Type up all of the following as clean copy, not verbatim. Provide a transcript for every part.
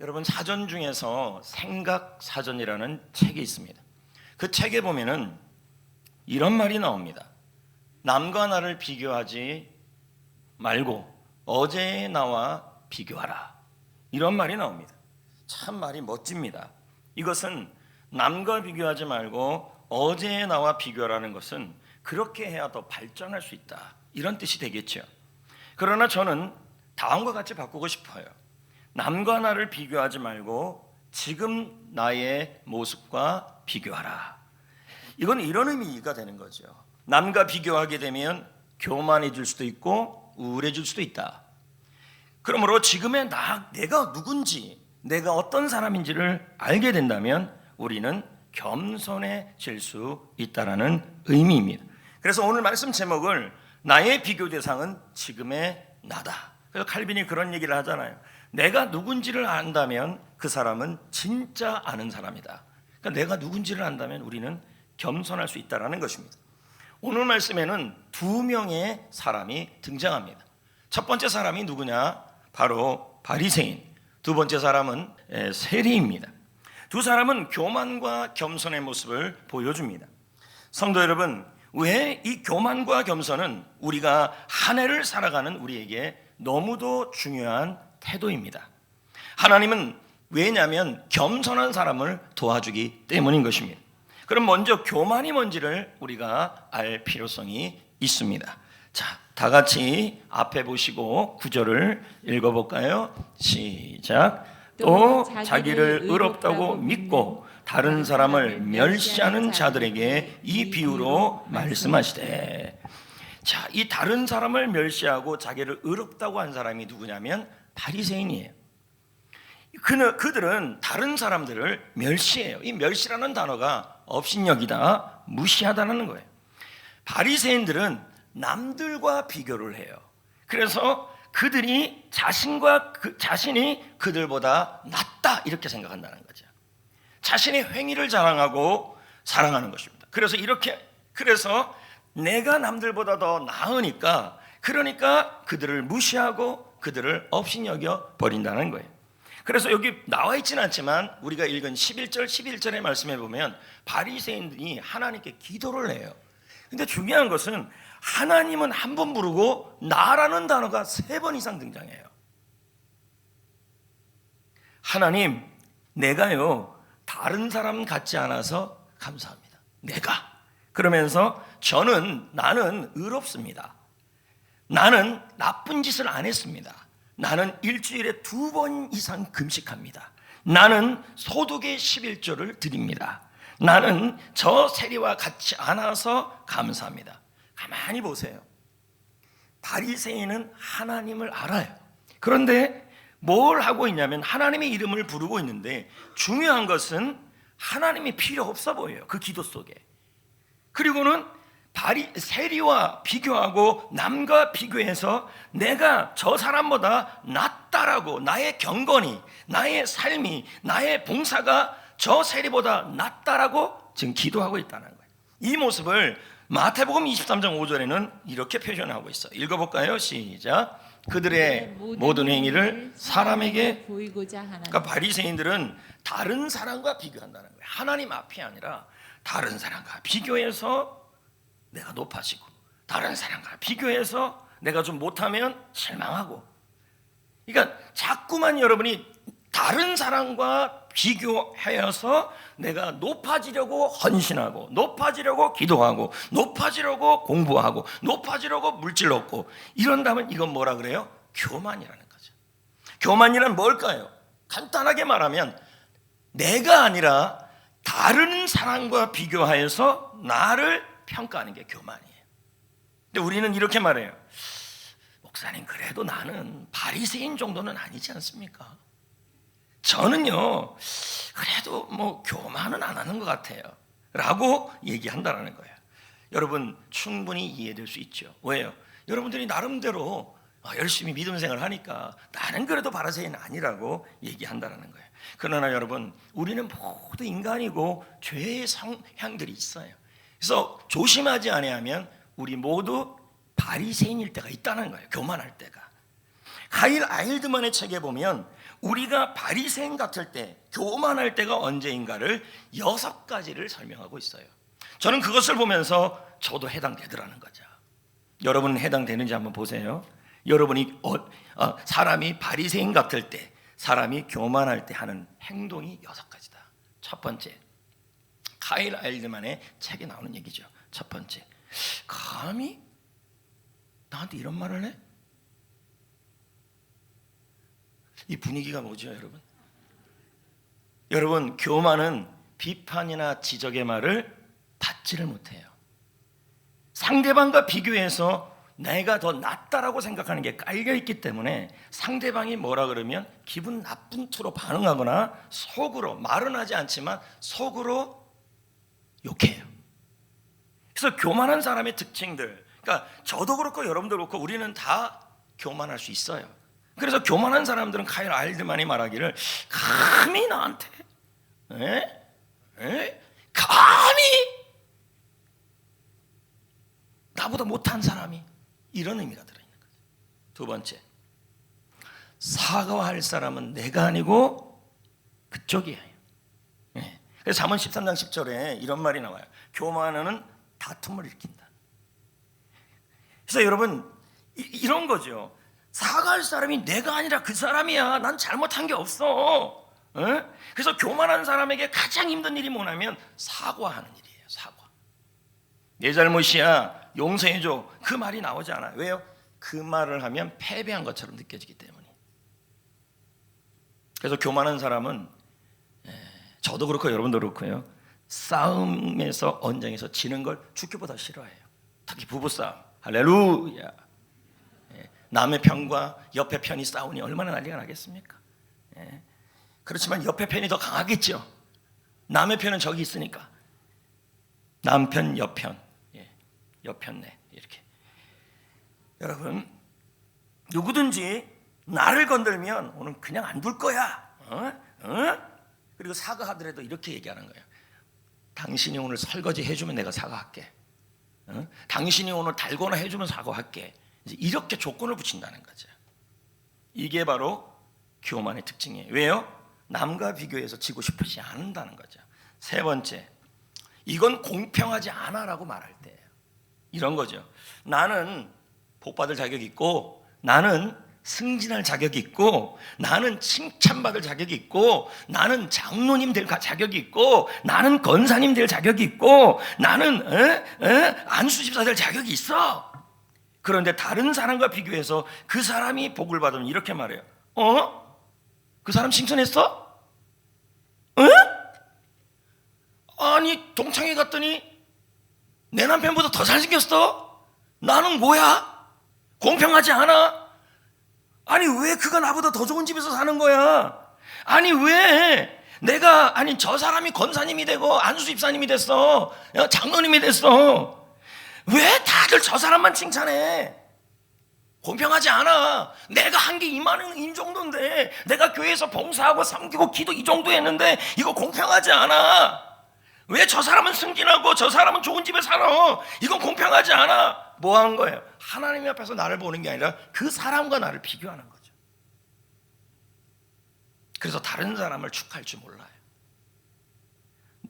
여러분, 사전 중에서 생각사전이라는 책이 있습니다. 그 책에 보면은 이런 말이 나옵니다. 남과 나를 비교하지 말고 어제의 나와 비교하라. 이런 말이 나옵니다. 참 말이 멋집니다. 이것은 남과 비교하지 말고 어제의 나와 비교하라는 것은 그렇게 해야 더 발전할 수 있다, 이런 뜻이 되겠죠. 그러나 저는 다음과 같이 바꾸고 싶어요. 남과 나를 비교하지 말고 지금 나의 모습과 비교하라. 이건 이런 의미가 되는 거죠. 남과 비교하게 되면 교만해질 수도 있고 우울해질 수도 있다. 그러므로 지금의 내가 누군지, 내가 어떤 사람인지를 알게 된다면 우리는 겸손해질 수 있다라는 의미입니다. 그래서 오늘 말씀 제목을 나의 비교 대상은 지금의 나다. 그래서 칼빈이 그런 얘기를 하잖아요. 내가 누군지를 안다면 그 사람은 진짜 아는 사람이다. 그러니까 내가 누군지를 안다면 우리는 겸손할 수 있다는 것입니다. 오늘 말씀에는 두 명의 사람이 등장합니다. 첫 번째 사람이 누구냐? 바로 바리새인. 두 번째 사람은 세리입니다. 두 사람은 교만과 겸손의 모습을 보여줍니다. 성도 여러분, 왜 이 교만과 겸손은 우리가 한 해를 살아가는 우리에게 너무도 중요한 태도입니다. 하나님은 왜냐하면 겸손한 사람을 도와주기 때문인 것입니다. 그럼 먼저 교만이 뭔지를 우리가 알 필요성이 있습니다. 자, 다 같이 앞에 보시고 구절을 읽어볼까요? 시작. 또 자기를 의롭다고 믿고 다른 사람을 멸시하는 자들에게 이 비유로 말씀하시되. 자, 이 다른 사람을 멸시하고 자기를 의롭다고 한 사람이 누구냐면 바리새인이에요. 그들은 다른 사람들을 멸시해요. 이 멸시라는 단어가 업신여기다, 무시하다는 거예요. 바리새인들은 남들과 비교를 해요. 그래서 그들이 자신이 그들보다 낫다, 이렇게 생각한다는 거죠. 자신의 행위를 자랑하고 사랑하는 것입니다. 그래서 내가 남들보다 더 나으니까, 그러니까 그들을 무시하고 그들을 업신여겨 버린다는 거예요. 그래서 여기 나와 있지는 않지만 우리가 읽은 11절의 말씀에 보면 바리새인들이 하나님께 기도를 해요. 근데 중요한 것은 하나님은 한 번 부르고 나라는 단어가 3번 이상 등장해요. 하나님, 내가요 다른 사람 같지 않아서 감사합니다. 내가. 그러면서 나는 의롭습니다. 나는 나쁜 짓을 안 했습니다. 나는 일주일에 2번 이상 금식합니다. 나는 소득의 11조를 드립니다. 나는 저 세리와 같지 않아서 감사합니다. 가만히 보세요. 바리새인은 하나님을 알아요. 그런데 뭘 하고 있냐면 하나님의 이름을 부르고 있는데 중요한 것은 하나님이 필요 없어 보여요. 그 기도 속에. 그리고는 세리와 비교하고 남과 비교해서 내가 저 사람보다 낫다라고, 나의 경건이, 나의 삶이, 나의 봉사가 저 세리보다 낫다라고 지금 기도하고 있다는 거예요. 이 모습을 마태복음 23장 5절에는 이렇게 표현하고 있어요. 읽어볼까요? 시작. 그들의 모든 행위를 사람에게 보이고자 하는. 그러니까 바리새인들은 다른 사람과 비교한다는 거예요. 하나님 앞이 아니라 다른 사람과 비교해서 내가 높아지고, 다른 사람과 비교해서 내가 좀 못하면 실망하고. 그러니까 자꾸만 여러분이 다른 사람과 비교하여서 내가 높아지려고 헌신하고, 높아지려고 기도하고, 높아지려고 공부하고, 높아지려고 물질 얻고, 이런다면 이건 뭐라 그래요? 교만이라는 거죠. 교만이란 뭘까요? 간단하게 말하면 내가 아니라 다른 사람과 비교하여서 나를 평가하는 게 교만이에요. 근데 우리는 이렇게 말해요. 목사님, 그래도 나는 바리새인 정도는 아니지 않습니까? 저는요 그래도 교만은 안 하는 것 같아요 라고 얘기한다는 거예요. 여러분, 충분히 이해될 수 있죠. 왜요? 여러분들이 나름대로 열심히 믿음 생활을 하니까 나는 그래도 바리새인 아니라고 얘기한다는 거예요. 그러나 여러분, 우리는 모두 인간이고 죄의 성향들이 있어요. 그래서 조심하지 아니하면 우리 모두 바리새인일 때가 있다는 거예요. 교만할 때가. 가일 아일드만의 책에 보면 우리가 바리새인 같을 때, 교만할 때가 언제인가를 6가지를 설명하고 있어요. 저는 그것을 보면서 저도 해당되더라는 거죠. 여러분은 해당되는지 한번 보세요. 여러분이 사람이 바리새인 같을 때, 사람이 교만할 때 하는 행동이 6가지다. 첫 번째, 카일 아일드만의 책에 나오는 얘기죠. 첫 번째, 감히 나한테 이런 말을 해? 이 분위기가 뭐죠, 여러분? 여러분, 교만은 비판이나 지적의 말을 받지를 못해요. 상대방과 비교해서 내가 더 낫다라고 생각하는 게 깔려있기 때문에 상대방이 뭐라 그러면 기분 나쁜 투로 반응하거나 속으로, 말은 하지 않지만 속으로 욕해요. 그래서 교만한 사람의 특징들, 그러니까 저도 그렇고 여러분도 그렇고 우리는 다 교만할 수 있어요. 그래서 교만한 사람들은 카일 아일드만이 말하기를, 감히 나한테 감히 나보다 못한 사람이, 이런 의미가 들어있는 거죠. 두 번째, 사과할 사람은 내가 아니고 그쪽이에요. 그래서 잠언 13장 10절에 이런 말이 나와요. 교만은 다툼을 일으킨다. 그래서 여러분, 이런 거죠. 사과할 사람이 내가 아니라 그 사람이야. 난 잘못한 게 없어. 그래서 교만한 사람에게 가장 힘든 일이 뭐냐면 사과하는 일이에요. 사과. 내 잘못이야, 용서해줘, 그 말이 나오지 않아요. 왜요? 그 말을 하면 패배한 것처럼 느껴지기 때문에. 그래서 교만한 사람은, 저도 그렇고 여러분도 그렇고요, 싸움에서, 언쟁에서 지는 걸 죽기보다 싫어해요. 특히 부부싸움. 할렐루야. 남의 편과 옆의 편이 싸우니 얼마나 난리가 나겠습니까? 그렇지만 옆의 편이 더 강하겠죠. 남의 편은 저기 있으니까. 남편, 옆편, 옆편네, 이렇게. 여러분, 누구든지 나를 건들면 오늘 그냥 안 둘 거야. 그리고 사과하더라도 이렇게 얘기하는 거예요. 당신이 오늘 설거지 해주면 내가 사과할게. 당신이 오늘 달고나 해주면 사과할게. 이제 이렇게 조건을 붙인다는 거죠. 이게 바로 교만의 특징이에요. 왜요? 남과 비교해서 지고 싶지 않는다는 거죠. 세 번째, 이건 공평하지 않아라고 말할 때예요. 이런 거죠. 나는 복받을 자격이 있고, 나는 승진할 자격이 있고, 나는 칭찬받을 자격이 있고, 나는 장로님 될 자격이 있고, 나는 권사님 될 자격이 있고, 나는 안수집사 될 자격이 있어. 그런데 다른 사람과 비교해서 그 사람이 복을 받으면 이렇게 말해요. 그 사람 칭찬했어? 아니, 동창회 갔더니 내 남편보다 더 잘생겼어? 나는 뭐야? 공평하지 않아? 아니, 왜 그가 나보다 더 좋은 집에서 사는 거야? 아니, 왜 내가, 아니, 저 사람이 권사님이 되고 안수 집사님이 됐어, 장로님이 됐어, 왜 다들 저 사람만 칭찬해? 공평하지 않아. 내가 한 게 이만한 이 정도인데, 내가 교회에서 봉사하고 섬기고 기도 이 정도 했는데 이거 공평하지 않아. 왜 저 사람은 승진하고 저 사람은 좋은 집에 살아? 이건 공평하지 않아. 뭐 한 거예요? 하나님 앞에서 나를 보는 게 아니라 그 사람과 나를 비교하는 거죠. 그래서 다른 사람을 축하할 줄 몰라요.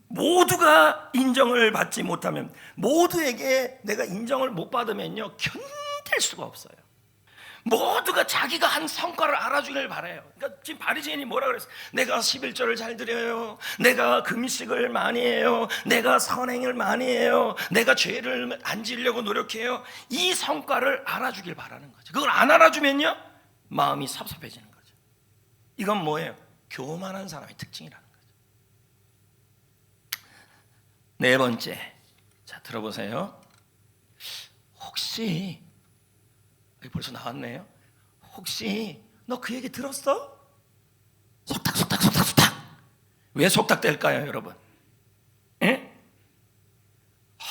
모두가 인정을 받지 못하면, 모두에게 내가 인정을 못 받으면요, 견딜 수가 없어요. 모두가 자기가 한 성과를 알아주길 바라요. 그러니까 지금 바리새인이 뭐라 그랬어요? 내가 11조를 잘 드려요, 내가 금식을 많이 해요, 내가 선행을 많이 해요, 내가 죄를 안 지으려고 노력해요. 이 성과를 알아주길 바라는 거죠. 그걸 안 알아주면요, 마음이 섭섭해지는 거죠. 이건 뭐예요? 교만한 사람의 특징이라는 거죠. 네 번째, 자, 들어보세요. 혹시, 벌써 나왔네요. 혹시 너 그 얘기 들었어? 속닥. 왜 속닥댈까요, 여러분?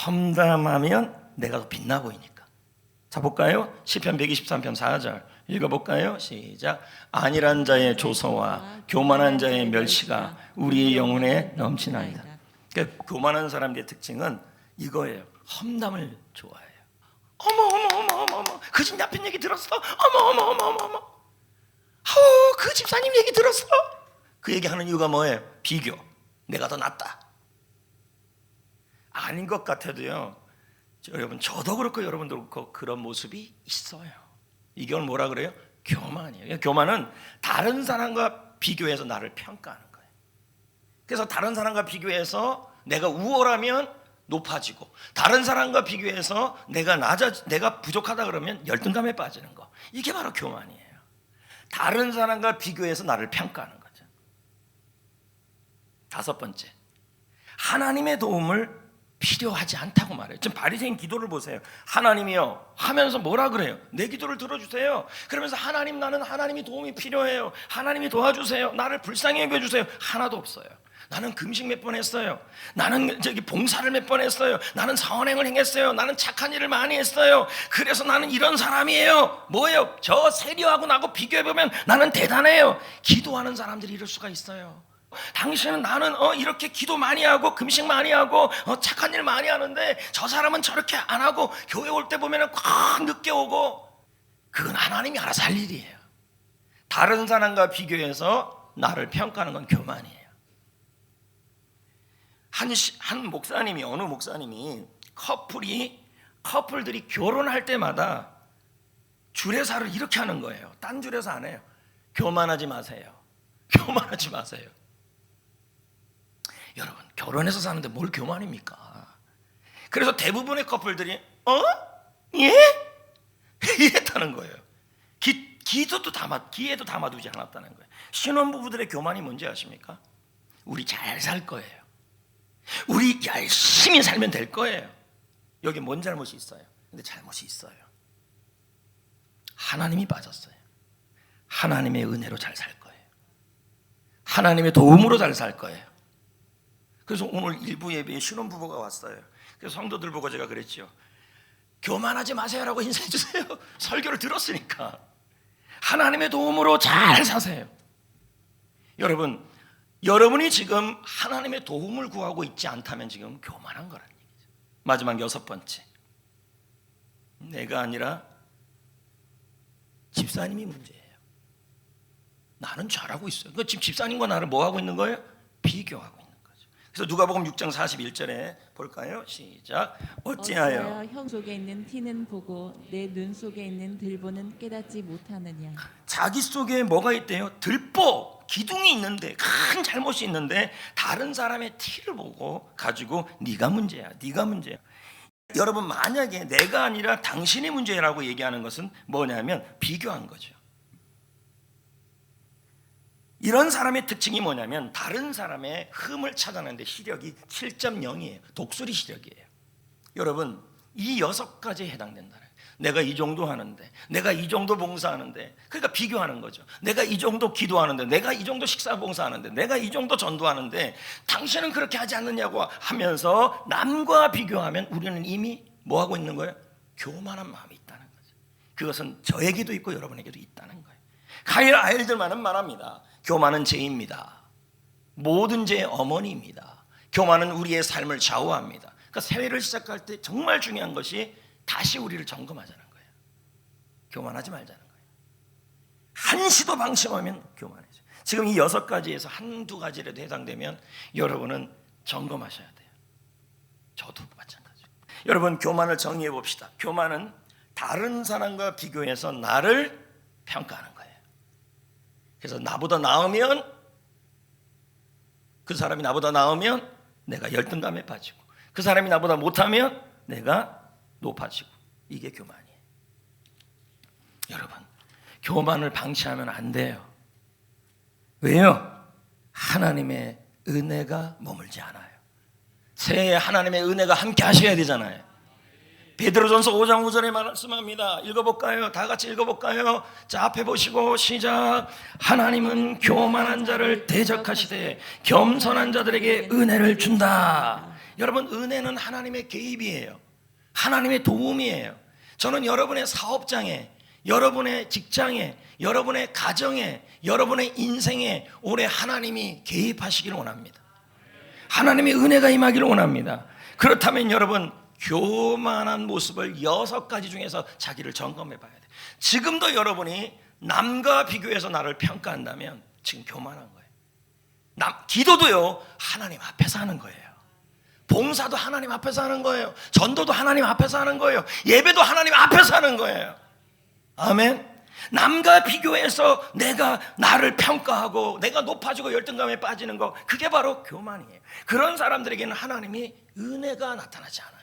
험담하면 내가 더 빛나 보이니까. 자, 볼까요? 시편 123편 4절 읽어볼까요? 시작. 안일한 자의 조소와 교만한 자의 멸시가 우리의 영혼에 넘치나이다. 그러니까 교만한 사람들의 특징은 이거예요. 험담을 좋아해요. 어머, 그 집 남편 얘기 들었어? 어머. 아우, 그 집사님 얘기 들었어? 그 얘기하는 이유가 뭐예요? 비교. 내가 더 낫다. 아닌 것 같아도요, 여러분, 저도 그렇고 여러분도 그렇고 그런 모습이 있어요. 이걸 뭐라 그래요? 교만이에요. 교만은 다른 사람과 비교해서 나를 평가하는 거예요. 그래서 다른 사람과 비교해서 내가 우월하면 높아지고, 다른 사람과 비교해서 내가 부족하다 그러면 열등감에 빠지는 거. 이게 바로 교만이에요. 다른 사람과 비교해서 나를 평가하는 거죠. 다섯 번째, 하나님의 도움을 필요하지 않다고 말해요. 지금 바리새인 기도를 보세요. 하나님이요 하면서 뭐라 그래요? 내 기도를 들어주세요. 그러면서 하나님, 나는 하나님이 도움이 필요해요. 하나님이 도와주세요. 나를 불쌍히 여겨주세요. 하나도 없어요. 나는 금식 몇 번 했어요. 나는 봉사를 몇 번 했어요. 나는 선행을 행했어요. 나는 착한 일을 많이 했어요. 그래서 나는 이런 사람이에요. 뭐예요? 저 세리하고 나하고 비교해보면 나는 대단해요. 기도하는 사람들이 이럴 수가 있어요. 당신은, 나는 이렇게 기도 많이 하고 금식 많이 하고 착한 일 많이 하는데 저 사람은 저렇게 안 하고 교회 올 때 보면 꽉 늦게 오고. 그건 하나님이 알아서 할 일이에요. 다른 사람과 비교해서 나를 평가하는 건 교만이에요. 한 목사님이, 어느 목사님이 커플들이 결혼할 때마다 주례사를 이렇게 하는 거예요. 딴 주례사 안 해요. 교만하지 마세요. 교만하지 마세요. 여러분, 결혼해서 사는데 뭘 교만입니까? 그래서 대부분의 커플들이 예? 이랬다는 거예요. 기에도 담아두지 않았다는 거예요. 신혼부부들의 교만이 뭔지 아십니까? 우리 잘 살 거예요. 우리 열심히 살면 될 거예요. 여기 뭔 잘못이 있어요? 근데 잘못이 있어요. 하나님이 빠졌어요. 하나님의 은혜로 잘 살 거예요. 하나님의 도움으로 잘 살 거예요. 그래서 오늘 일부 예배에 신혼부부가 왔어요. 그래서 성도들 보고 제가 그랬죠. 교만하지 마세요라고 인사해 주세요. 설교를 들었으니까. 하나님의 도움으로 잘 사세요. 여러분이 지금 하나님의 도움을 구하고 있지 않다면 지금 교만한 거라는 얘기죠. 마지막 여섯 번째, 내가 아니라 집사님이 문제예요. 나는 잘하고 있어요. 지금 집사님과 나를 뭐 하고 있는 거예요? 비교하고 있는 거죠. 그래서 누가복음 6장 41절에 볼까요? 시작. 어찌하여 형 속에 있는 티는 보고 내 눈 속에 있는 들보는 깨닫지 못하느냐. 자기 속에 뭐가 있대요? 들보, 기둥이 있는데, 큰 잘못이 있는데 다른 사람의 티를 보고 가지고 네가 문제야. 여러분, 만약에 내가 아니라 당신이 문제라고 얘기하는 것은 뭐냐면 비교한 거죠. 이런 사람의 특징이 뭐냐면 다른 사람의 흠을 찾아내는데 시력이 7.0이에요. 독수리 시력이에요. 여러분, 이 6가지에 해당된다. 내가 이 정도 하는데, 내가 이 정도 봉사하는데, 그러니까 비교하는 거죠. 내가 이 정도 기도하는데, 내가 이 정도 식사 봉사하는데, 내가 이 정도 전도하는데 당신은 그렇게 하지 않느냐고 하면서 남과 비교하면 우리는 이미 뭐 하고 있는 거예요? 교만한 마음이 있다는 거죠. 그것은 저에게도 있고 여러분에게도 있다는 거예요. 가일 아이들만은 말합니다. 교만은 죄입니다. 모든 죄의 어머니입니다. 교만은 우리의 삶을 좌우합니다. 그러니까 새해를 시작할 때 정말 중요한 것이 다시 우리를 점검하자는 거예요. 교만하지 말자는 거예요. 한시도 방심하면 교만해져요. 지금 이 6가지에서 한두 가지라도 해당되면 여러분은 점검하셔야 돼요. 저도 마찬가지예요. 여러분, 교만을 정의해 봅시다. 교만은 다른 사람과 비교해서 나를 평가하는 거예요. 그래서 나보다 나으면, 그 사람이 나보다 나으면 내가 열등감에 빠지고, 그 사람이 나보다 못하면 내가 높아지고. 이게 교만이에요. 여러분, 교만을 방치하면 안 돼요. 왜요? 하나님의 은혜가 머물지 않아요. 새해에 하나님의 은혜가 함께 하셔야 되잖아요. 베드로전서 5장 5절에 말씀합니다. 읽어볼까요? 다 같이 읽어볼까요? 자, 앞에 보시고 시작. 하나님은 교만한 자를 대적하시되 겸손한 자들에게 은혜를 준다. 여러분, 은혜는 하나님의 개입이에요. 하나님의 도움이에요. 저는 여러분의 사업장에, 여러분의 직장에, 여러분의 가정에, 여러분의 인생에 올해 하나님이 개입하시기를 원합니다. 하나님의 은혜가 임하기를 원합니다. 그렇다면 여러분, 교만한 모습을 6가지 중에서 자기를 점검해 봐야 돼요. 지금도 여러분이 남과 비교해서 나를 평가한다면 지금 교만한 거예요. 기도도요, 하나님 앞에서 하는 거예요. 봉사도 하나님 앞에서 하는 거예요. 전도도 하나님 앞에서 하는 거예요. 예배도 하나님 앞에서 하는 거예요. 아멘. 남과 비교해서 내가 나를 평가하고 내가 높아지고 열등감에 빠지는 거, 그게 바로 교만이에요. 그런 사람들에게는 하나님이 은혜가 나타나지 않아요.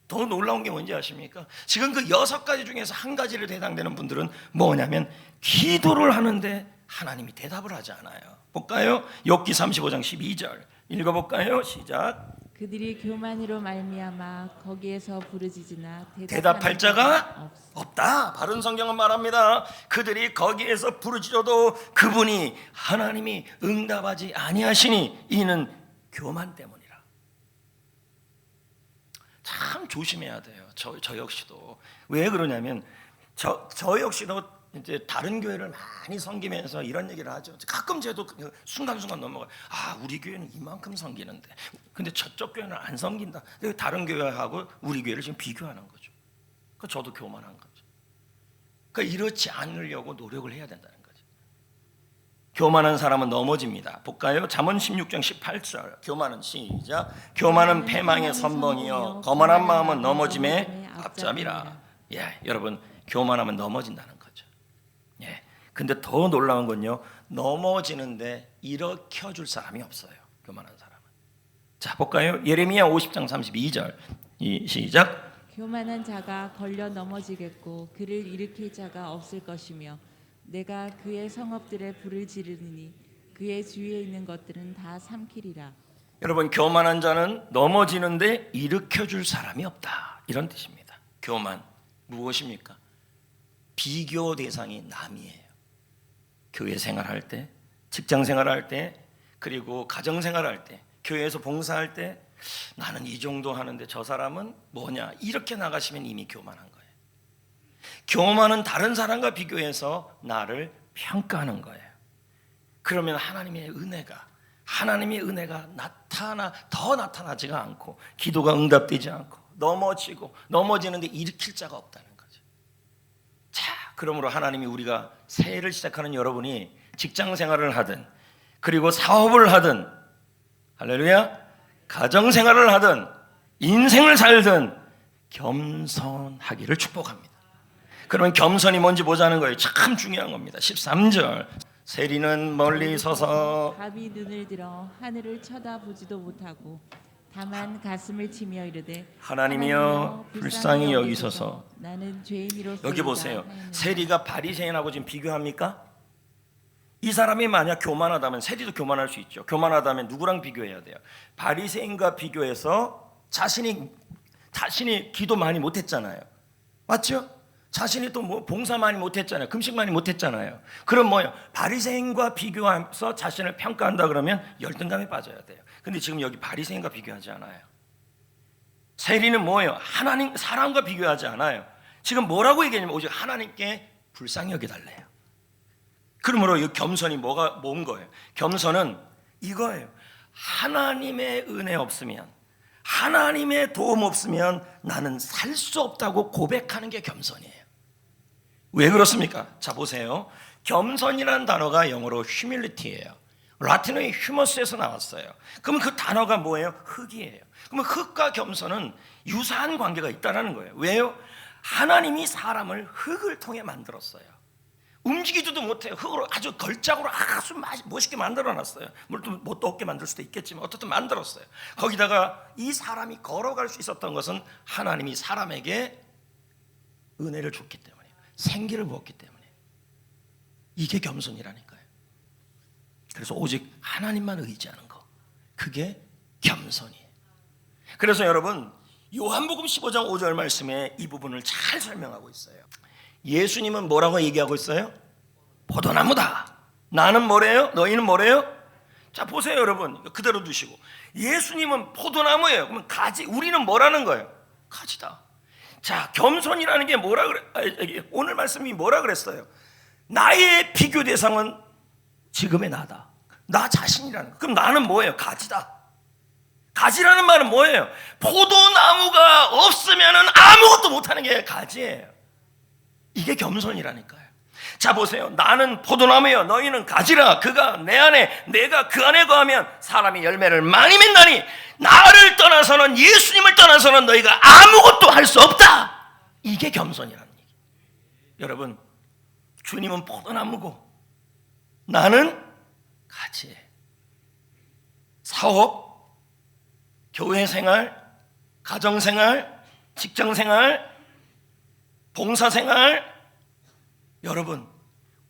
더 놀라운 게 뭔지 아십니까? 지금 그 6가지 중에서 한 가지를 해당되는 분들은 뭐냐면 기도를 하는데 하나님이 대답을 하지 않아요. 볼까요? 욥기 35장 12절 읽어볼까요? 시작. 그들이 교만으로 말미암아 거기에서 부르짖으나 대답할 자가 없다. 바른 성경은 말합니다. 그들이 거기에서 부르짖어도 그분이 하나님이 응답하지 아니하시니 이는 교만 때문이라. 참 조심해야 돼요. 저 역시도. 왜 그러냐면 저 역시도 이제 다른 교회를 많이 섬기면서 이런 얘기를 하죠. 가끔 저도 순간순간 넘어가요. 아, 우리 교회는 이만큼 섬기는데, 근데 저쪽 교회는 안 섬긴다. 다른 교회하고 우리 교회를 지금 비교하는 거죠. 그 저도 교만한 거죠. 그러니까 이렇지 않으려고 노력을 해야 된다는 거죠. 교만한 사람은 넘어집니다. 볼까요? 잠언 16장 18절. 교만은 시작. 교만은 패망의 선봉이요 거만한 마음은 넘어짐의 앞잡이라. 예, 여러분, 교만하면 넘어진다는 거죠. 예. 근데 더 놀라운 건요, 넘어지는데 일으켜 줄 사람이 없어요. 교만한 사람은. 자, 볼까요? 예레미야 50장 32절. 시작. 교만한 자가 걸려 넘어지겠고 그를 일으킬 자가 없을 것이며 내가 그의 성읍들에 불을 지르니 그의 주위에 있는 것들은 다 삼키리라. 여러분, 교만한 자는 넘어지는데 일으켜 줄 사람이 없다, 이런 뜻입니다. 교만 무엇입니까? 비교 대상이 남이에요. 교회 생활할 때, 직장 생활할 때, 그리고 가정 생활할 때, 교회에서 봉사할 때, 나는 이 정도 하는데 저 사람은 뭐냐, 이렇게 나가시면 이미 교만한 거예요. 교만은 다른 사람과 비교해서 나를 평가하는 거예요. 그러면 하나님의 은혜가 더 나타나지가 않고, 기도가 응답되지 않고, 넘어지는데 일으킬 자가 없다는 거죠. 자, 그러므로 하나님이 우리가 새해를 시작하는 여러분이 직장 생활을 하든, 그리고 사업을 하든, 할렐루야, 가정 생활을 하든, 인생을 살든 겸손하기를 축복합니다. 그러면 겸손이 뭔지 보자는 거예요. 참 중요한 겁니다. 13절. 세리는 멀리 서서 갑이 눈을 들어 하늘을 쳐다보지도 못하고 다만 가슴을 치며 이르되 하나님이여 불쌍히 여기소서. 나는 죄인이로서. 여기 보세요. 세리가 바리새인하고 지금 비교합니까? 이 사람이 만약 교만하다면 세리도 교만할 수 있죠. 교만하다면 누구랑 비교해야 돼요? 바리새인과 비교해서 자신이 기도 많이 못했잖아요. 맞죠? 자신이 또 뭐 봉사 많이 못했잖아요. 금식 많이 못했잖아요. 그럼 뭐예요? 바리새인과 비교해서 자신을 평가한다 그러면 열등감에 빠져야 돼요. 근데 지금 여기 바리새인과 비교하지 않아요. 세리는 뭐예요? 하나님, 사람과 비교하지 않아요. 지금 뭐라고 얘기하냐면 오직 하나님께 불쌍히 여겨달래요. 그러므로 이 겸손이 뭔 거예요? 겸손은 이거예요. 하나님의 은혜 없으면, 하나님의 도움 없으면 나는 살 수 없다고 고백하는 게 겸손이에요. 왜 그렇습니까? 자, 보세요. 겸손이라는 단어가 영어로 humility예요. 라틴어의 humus에서 나왔어요. 그러면 그 단어가 뭐예요? 흙이에요. 그러면 흙과 겸손은 유사한 관계가 있다는 거예요. 왜요? 하나님이 사람을 흙을 통해 만들었어요. 움직이지도 못해요. 흙으로 아주 걸작으로 아주 멋있게 만들어놨어요. 물론 뭣도 없게 만들 수도 있겠지만 어떻든 만들었어요. 거기다가 이 사람이 걸어갈 수 있었던 것은 하나님이 사람에게 은혜를 줬기 때문에, 생기를 부었기 때문에. 이게 겸손이라니까요. 그래서 오직 하나님만 의지하는 거, 그게 겸손이에요. 그래서 여러분, 요한복음 15장 5절 말씀에 이 부분을 잘 설명하고 있어요. 예수님은 뭐라고 얘기하고 있어요? 포도나무다. 나는 뭐래요? 너희는 뭐래요? 자, 보세요 여러분. 그대로 두시고, 예수님은 포도나무예요. 그러면 가지, 우리는 뭐라는 거예요? 가지다. 자, 겸손이라는 게 뭐라 그래? 오늘 말씀이 뭐라 그랬어요? 나의 비교 대상은 지금의 나다. 나 자신이라는 거. 그럼 나는 뭐예요? 가지다. 가지라는 말은 뭐예요? 포도나무가 없으면 아무것도 못하는 게 가지예요. 이게 겸손이라니까요. 자 보세요. 나는 포도나무여 너희는 가지라. 그가 내 안에 내가 그 안에 거하면 사람이 열매를 많이 맺나니 나를 떠나서는 예수님을 떠나서는 너희가 아무것도 할 수 없다. 이게 겸손이라는 얘기. 여러분 주님은 포도나무고 나는 가지. 사업, 교회 생활, 가정 생활, 직장 생활, 봉사 생활, 여러분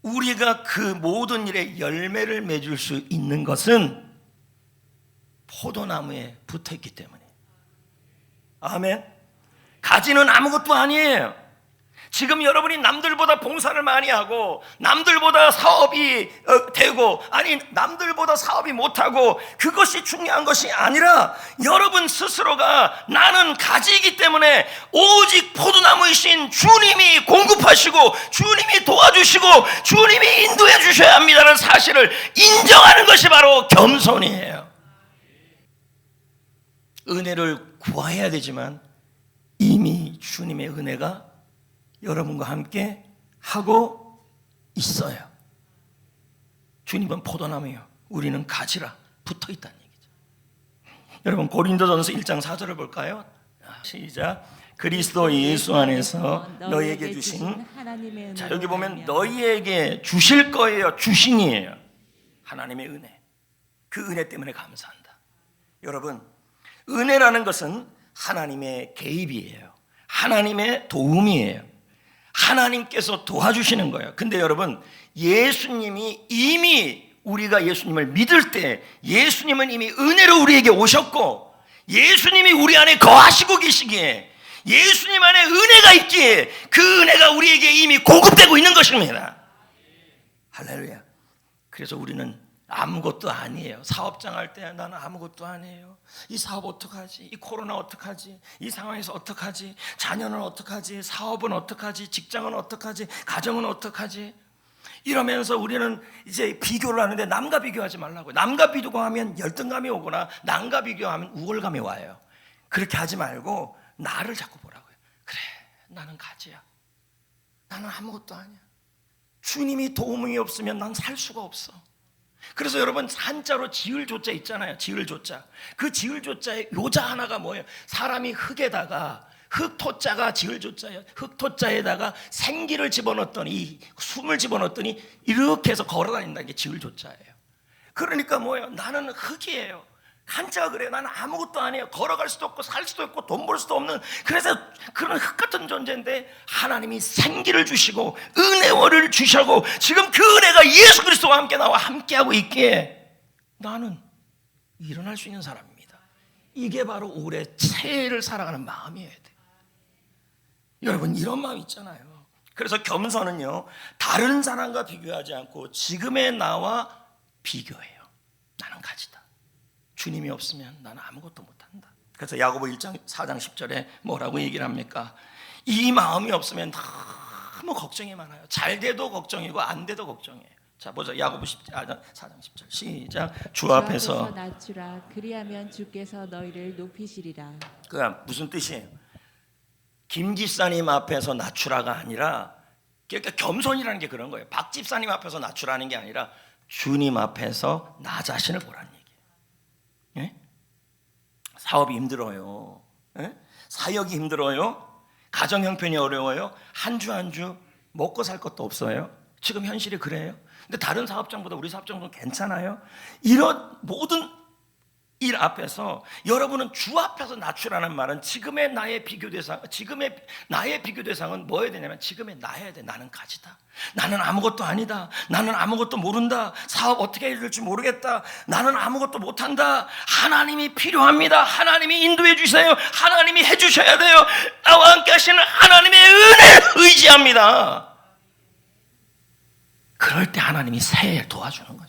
우리가 그 모든 일에 열매를 맺을 수 있는 것은 포도나무에 붙어있기 때문에. 아멘. 가지는 아무것도 아니에요. 지금 여러분이 남들보다 봉사를 많이 하고 남들보다 사업이 되고 아니 남들보다 사업이 못하고 그것이 중요한 것이 아니라 여러분 스스로가 나는 가지이기 때문에 오직 포도나무이신 주님이 공급하시고 주님이 도와주시고 주님이 인도해 주셔야 합니다라는 사실을 인정하는 것이 바로 겸손이에요. 은혜를 구해야 되지만 이미 주님의 은혜가 여러분과 함께 하고 있어요. 주님은 포도나무예요. 우리는 가지라 붙어있다는 얘기죠. 여러분 고린도전서 1장 4절을 볼까요? 시작. 그리스도 예수 안에서 너희에게 주신 하나님의 은혜. 자 여기 보면 너희에게 주실 거예요. 주신이에요. 하나님의 은혜. 그 은혜 때문에 감사한다. 여러분 은혜라는 것은 하나님의 개입이에요. 하나님의 도움이에요. 하나님께서 도와주시는 거예요. 근데 여러분 예수님이 이미 우리가 예수님을 믿을 때 예수님은 이미 은혜로 우리에게 오셨고 예수님이 우리 안에 거하시고 계시기에 예수님 안에 은혜가 있기에 그 은혜가 우리에게 이미 공급되고 있는 것입니다. 할렐루야. 그래서 우리는 아무것도 아니에요. 사업장 할 때 나는 아무것도 아니에요. 이 사업 어떡하지? 이 코로나 어떡하지? 이 상황에서 어떡하지? 자녀는 어떡하지? 사업은 어떡하지? 직장은 어떡하지? 가정은 어떡하지? 이러면서 우리는 이제 비교를 하는데 남과 비교하지 말라고요. 남과 비교하면 열등감이 오거나 남과 비교하면 우월감이 와요. 그렇게 하지 말고 나를 자꾸 보라고요. 그래, 나는 가지야. 나는 아무것도 아니야. 주님이 도움이 없으면 난 살 수가 없어. 그래서 여러분 한자로 지을조자 있잖아요. 지을조자. 그 지을조자의 요자 하나가 뭐예요? 사람이 흙에다가 흙토자가 지을조자예요. 흙토자에다가 생기를 집어넣었더니 숨을 집어넣었더니 이렇게 해서 걸어다닌다는 게 지을조자예요. 그러니까 뭐예요? 나는 흙이에요. 한자가 그래요. 나는 아무것도 아니에요. 걸어갈 수도 없고 살 수도 없고 돈 벌 수도 없는 그래서 그런 흙 같은 존재인데 하나님이 생기를 주시고 은혜를 주시고 지금 그 은혜가 예수 그리스도와 함께 나와 함께하고 있기에 나는 일어날 수 있는 사람입니다. 이게 바로 올해 새해를 살아가는 마음이어야 돼요. 여러분 이런 마음 있잖아요. 그래서 겸손은요 다른 사람과 비교하지 않고 지금의 나와 비교해요. 나는 가지다. 주님이 없으면 나는 아무것도 못한다. 그래서 야고보 1장 4장 10절에 뭐라고 얘기를 합니까? 이 마음이 없으면 너무 걱정이 많아요. 잘 돼도 걱정이고 안 돼도 걱정이에요. 자 보자. 야고보 4장 10절 시작. 주 앞에서 낮추라. 그리하면 주께서 너희를 높이시리라. 그 무슨 뜻이에요? 김 집사님 앞에서 낮추라가 아니라 그러니까 겸손이라는 게 그런 거예요. 박 집사님 앞에서 낮추라는 게 아니라 주님 앞에서 나 자신을 보라는 얘기예요. 예? 사업이 힘들어요. 예? 사역이 힘들어요. 가정 형편이 어려워요. 한 주 한 주 먹고 살 것도 없어요. 지금 현실이 그래요. 근데 다른 사업장보다 우리 사업장은 괜찮아요. 이런 모든 일 앞에서 여러분은 주 앞에서 낮추라는 말은 지금의 나의 비교 대상은 뭐여야 되냐면 지금의 나여야 돼. 나는 가지다. 나는 아무것도 아니다. 나는 아무것도 모른다. 사업 어떻게 해야 될지 모르겠다. 나는 아무것도 못한다. 하나님이 필요합니다. 하나님이 인도해 주세요. 하나님이 해주셔야 돼요. 나와 함께 하시는 하나님의 은혜를 의지합니다. 그럴 때 하나님이 새해를 도와주는 거죠.